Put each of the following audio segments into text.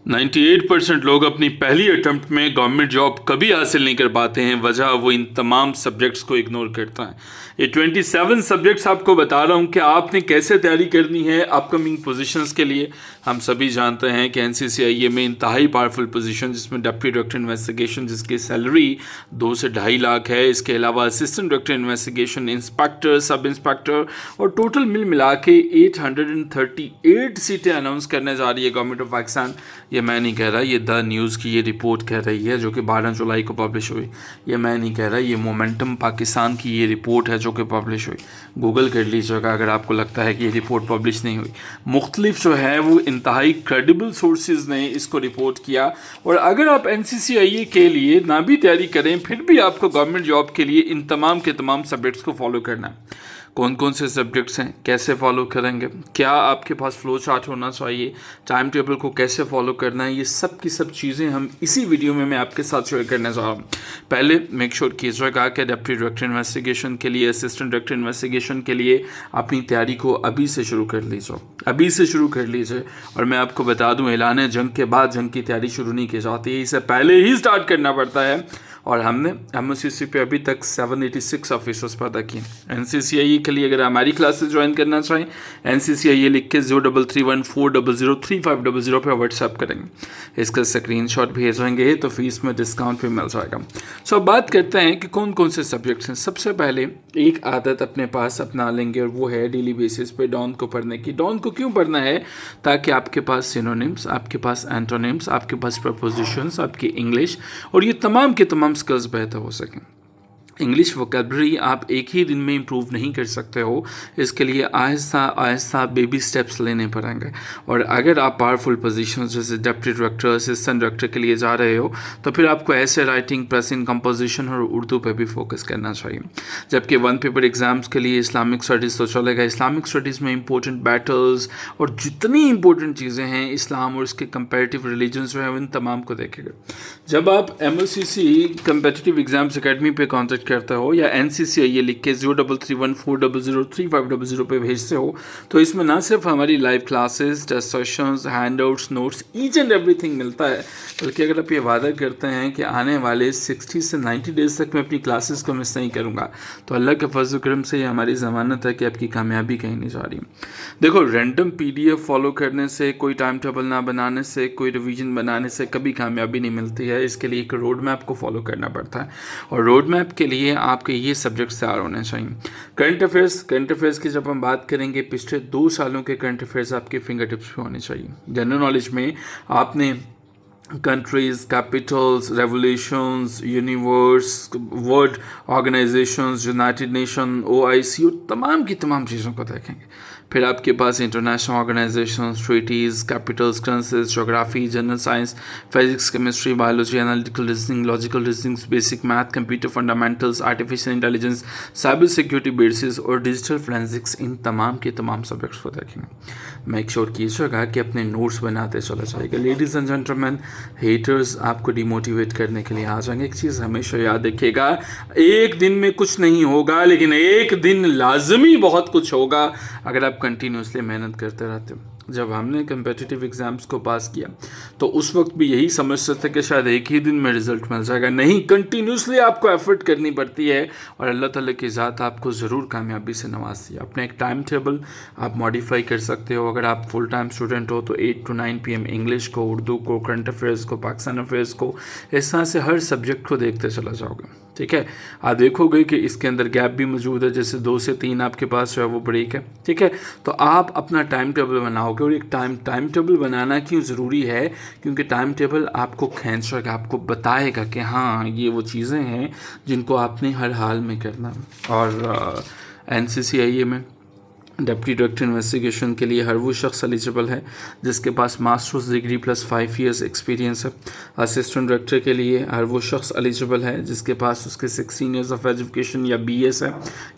98% लोग अपनी पहली अटेम्प्ट में गवर्नमेंट जॉब कभी हासिल नहीं कर पाते हैं। वजह वो इन तमाम सब्जेक्ट्स को इग्नोर करता है। ये 27 सब्जेक्ट्स आपको बता रहा हूँ कि आपने कैसे तैयारी करनी है अपकमिंग पोजीशंस के लिए। हम सभी जानते हैं कि NCCIA में इंतहाई पावरफुल पोजीशन, जिसमें डिप्टी डायरेक्टर इन्वेस्टिगेशन जिसकी सैलरी 2 से 2.5 लाख है। इसके अलावा assistant director investigation, inspector, sub inspector और टोटल मिला के 838 सीटें अनाउंस करने जा रही है गवर्नमेंट ऑफ पाकिस्तान। ये मैं नहीं कह रहा, ये द न्यूज़ की ये रिपोर्ट कह रही है जो कि 12 जुलाई को पब्लिश हुई। ये मैं नहीं कह रहा, ये मोमेंटम पाकिस्तान की ये रिपोर्ट है जो कि पब्लिश हुई। गूगल कर लीजिएगा अगर आपको लगता है कि ये रिपोर्ट पब्लिश नहीं हुई। मुख्तलिफ जो है वो इंतहाई क्रेडिबल सोर्सेज ने इसको रिपोर्ट किया। और अगर आप NCCIA के लिए ना भी तैयारी करें फिर भी आपको गवर्नमेंट जॉब के लिए इन तमाम के तमाम सब्जेक्ट्स को फॉलो करना है। कौन कौन से सब्जेक्ट्स हैं, कैसे फॉलो करेंगे, क्या आपके पास फ्लो चार्ट होना चाहिए, टाइम टेबल को कैसे फॉलो करना है, ये सब की सब चीज़ें हम इसी वीडियो में मैं आपके साथ शेयर करने जा रहा हूँ। पहले मेक श्योर कीजिएगा कि डिप्टी डायरेक्टर इन्वेस्टिगेशन के लिए, असिस्टेंट डायरेक्टर इन्वेस्टिगेशन के लिए अपनी तैयारी को अभी से शुरू कर लीजिए, अभी से शुरू कर लीजिए। और मैं आपको बता दूँ, ऐलान जंग के बाद जंग की तैयारी शुरू नहीं की जाती है, इसे पहले ही स्टार्ट करना पड़ता है। और हमने MOCC पे अभी तक 786 ऑफिसर्स पैदा किए। NCCIA के लिए अगर हमारी क्लासेस ज्वाइन करना चाहें, NCCIA लिख के 0331400350 पे व्हाट्सएप करेंगे, इसका स्क्रीनशॉट भेजेंगे तो फीस में डिस्काउंट भी मिल जाएगा। सो अब बात करते हैं कि कौन कौन से सब्जेक्ट्स हैं। सबसे पहले एक आदत अपने पास अपना लेंगे और वो है डेली बेसिस पे डॉन को पढ़ने की। डॉन को क्यों पढ़ना है? ताकि आपके पास सिनोनिम्स, आपके पास एंटोनिम्स, आपके पास प्रपोजिशंस, आपकी इंग्लिश और ये तमाम के तमाम स्किल्स बेहतर हो सकें। इंग्लिश वोकैबलरी आप एक ही दिन में इम्प्रूव नहीं कर सकते हो, इसके लिए आहिस्ता आहिस्ता बेबी स्टेप्स लेने पड़ेंगे। और अगर आप पावरफुल पोजीशंस जैसे डिप्टी डायरेक्टर, असिस्टेंट डायरेक्टर के लिए जा रहे हो तो फिर आपको ऐसे राइटिंग, प्रेसिंग, कंपोजिशन और उर्दू पे भी फोकस करना चाहिए। जबकि वन पेपर एग्जाम्स के लिए इस्लामिक स्टडीज़ तो चलेगा। इस्लामिक स्टडीज़ में इंपॉर्टेंट बैटल्स और जितनी इंपॉर्टेंट चीज़ें हैं इस्लाम और उसके कंपेरेटिव रिलीजन्स जो है उन तमाम को देखेगा। जब आप MOCC कंपेटिटिव एग्जाम्स अकेडमी पे कॉन्टेक्ट करते हो या NCCIA लिख के 0331400350 पे भेजते हो तो इसमें ना सिर्फ हमारी live classes, test sessions, handouts, notes, each and everything मिलता है, बल्कि अगर आप ये वादा करते हैं कि आने वाले 60 से 90 डेज तक मैं अपनी क्लासेस को मिस नहीं करूँगा तो अल्लाह के फजल करम से ये हमारी ज़मानत है कि आपकी कामयाबी कहीं नहीं जा रही। देखो, रैंडम PDF फॉलो करने से, कोई टाइम टेबल ना बनाने से, कोई रिवीजन बनाने से कभी कामयाबी नहीं मिलती है। इसके लिए एक रोड मैप को फॉलो करना पड़ता है और रोड मैप के लिए आपके ये सब्जेक्ट्स तैयार होने चाहिए। करंट अफेयर्स की जब हम बात करेंगे, पिछले 2 सालों के करंट अफेयर्स आपके फिंगर टिप्स पे होने चाहिए। जनरल नॉलेज में आपने countries, Capitals, revolutions, universe, world organisations, United nation, OIC और तमाम की तमाम चीज़ों को देखेंगे। फिर आपके पास international organisations, treaties, capitals, currencies, geography, general science, physics, chemistry, biology, analytical reasoning, logical reasoning, basic math, computer fundamentals, artificial intelligence, cyber security basis और डिजिटल फोरेंसिक्स, इन तमाम के तमाम सब्जेक्ट्स को देखेंगे। मेक श्योर कीजिएगा कि अपने नोट्स बनाते चला जाएगा। लेडीज़ एंड जेंटलमैन, हेटर्स आपको डिमोटिवेट करने के लिए आ जाएंगे। एक चीज़ हमेशा याद रखिएगा, एक दिन में कुछ नहीं होगा लेकिन एक दिन लाजमी बहुत कुछ होगा अगर आप कंटिन्यूसली मेहनत करते रहते हो। जब हमने कम्पिटिटिव एग्ज़ाम्स को पास किया तो उस वक्त भी यही समझते थे कि शायद एक ही दिन में रिज़ल्ट मिल जाएगा। नहीं, कंटिन्यूसली आपको एफर्ट करनी पड़ती है और अल्लाह ताला की ज़ात आपको ज़रूर कामयाबी से नवाजती है। अपने एक टाइम टेबल आप मॉडिफाई कर सकते हो। अगर आप फुल टाइम स्टूडेंट हो तो 8 to 9 PM इंग्लिश को, उर्दू को, करंट अफेयर्स को, पाकिस्तान अफेयर्स को, इस तरह से हर सब्जेक्ट को देखते चला जाओगे। ठीक है, आप देखोगे कि इसके अंदर गैप भी मौजूद है, जैसे 2 से 3 आपके पास जो है वो ब्रेक है। ठीक है, तो आप अपना टाइम टेबल बनाओगे। और एक टाइम टेबल बनाना क्यों ज़रूरी है? क्योंकि टाइम टेबल आपको खींचेगा, आपको बताएगा कि हाँ ये वो चीज़ें हैं जिनको आपने हर हाल में करना है। और NCCIA में डिप्टी डायरेक्टर इन्वेस्टिगेशन के लिए हर वो शख्स एलिजिबल है जिसके पास masters degree plus 5 years experience है। असिस्टेंट डायरेक्टर के लिए हर वो शख्स एलिजिबल है जिसके पास उसके 16 years ऑफ एजुकेशन या BS है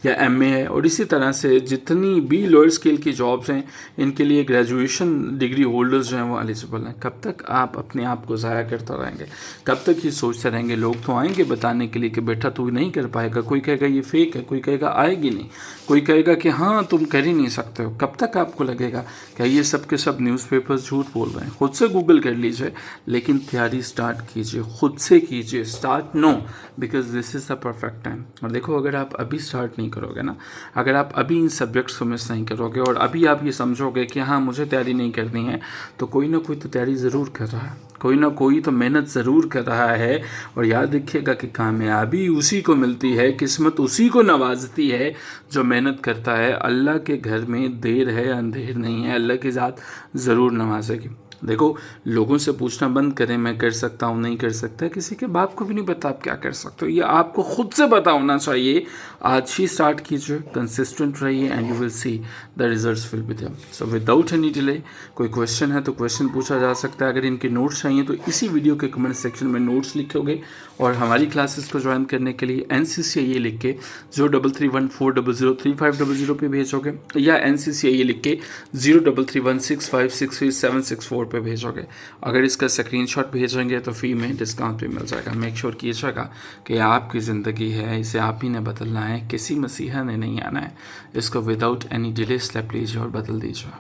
या MA है। और इसी तरह से जितनी भी लोअर स्केल की जॉब्स हैं इनके लिए ग्रेजुएशन डिग्री होल्डर्स जो हैं वो एलिजिबल हैं। कब तक आप अपने आप को ज़ाया करते रहेंगे? कब तक ये सोचते रहेंगे? लोग तो आएंगे बताने के लिए कि बेटा तू नहीं कर पाएगा, कोई कहेगा ये फेक है, कोई कहेगा आएगी नहीं, कोई कहेगा कि हाँ तुम कर कर ही नहीं सकते हो। कब तक आपको लगेगा क्या ये सब के सब न्यूज़पेपर्स झूठ बोल रहे हैं? खुद से गूगल कर लीजिए, लेकिन तैयारी स्टार्ट कीजिए, खुद से कीजिए start. No, because this is the perfect time. और देखो, अगर आप अभी स्टार्ट नहीं करोगे ना, अगर आप अभी इन सब्जेक्ट्स को मिस नहीं करोगे और अभी आप ये समझोगे कि हाँ मुझे तैयारी नहीं करनी है, तो कोई ना कोई तो तैयारी ज़रूर कर रहा है, कोई ना कोई तो मेहनत ज़रूर कर रहा है। और याद रखिएगा कि कामयाबी उसी को मिलती है, किस्मत उसी को नवाजती है जो मेहनत करता है। अल्लाह के घर में देर है अंधेर नहीं है, अल्लाह की ज़ात ज़रूर नवाजेगी। देखो, लोगों से पूछना बंद करें मैं कर सकता हूँ नहीं कर सकता। किसी के बाप को भी नहीं पता आप क्या कर सकते हो, ये आपको खुद से पता होना चाहिए। आज ही स्टार्ट कीजिए, कंसिस्टेंट रहिए and you will see the results will be there. So without any delay, कोई क्वेश्चन है तो क्वेश्चन पूछा जा सकता है। अगर इनके नोट्स चाहिए तो इसी वीडियो के कमेंट सेक्शन में नोट्स लिखोगे, और हमारी क्लासेस को ज्वाइन करने के लिए NCCIE लिख के 0331400350 पे भेजोगे, या NCCIE लिख के 033165636764 पे भेजोगे। अगर इसका स्क्रीनशॉट भेजेंगे तो फ़ी में डिस्काउंट भी मिल जाएगा। मेक श्योर कीजिएगा कि आपकी ज़िंदगी है, इसे आप ही ने बदलना है, किसी मसीहा ने नहीं आना है। इसको विदाउट एनी डिले स्टेप लीजिए और बदल दीजिए।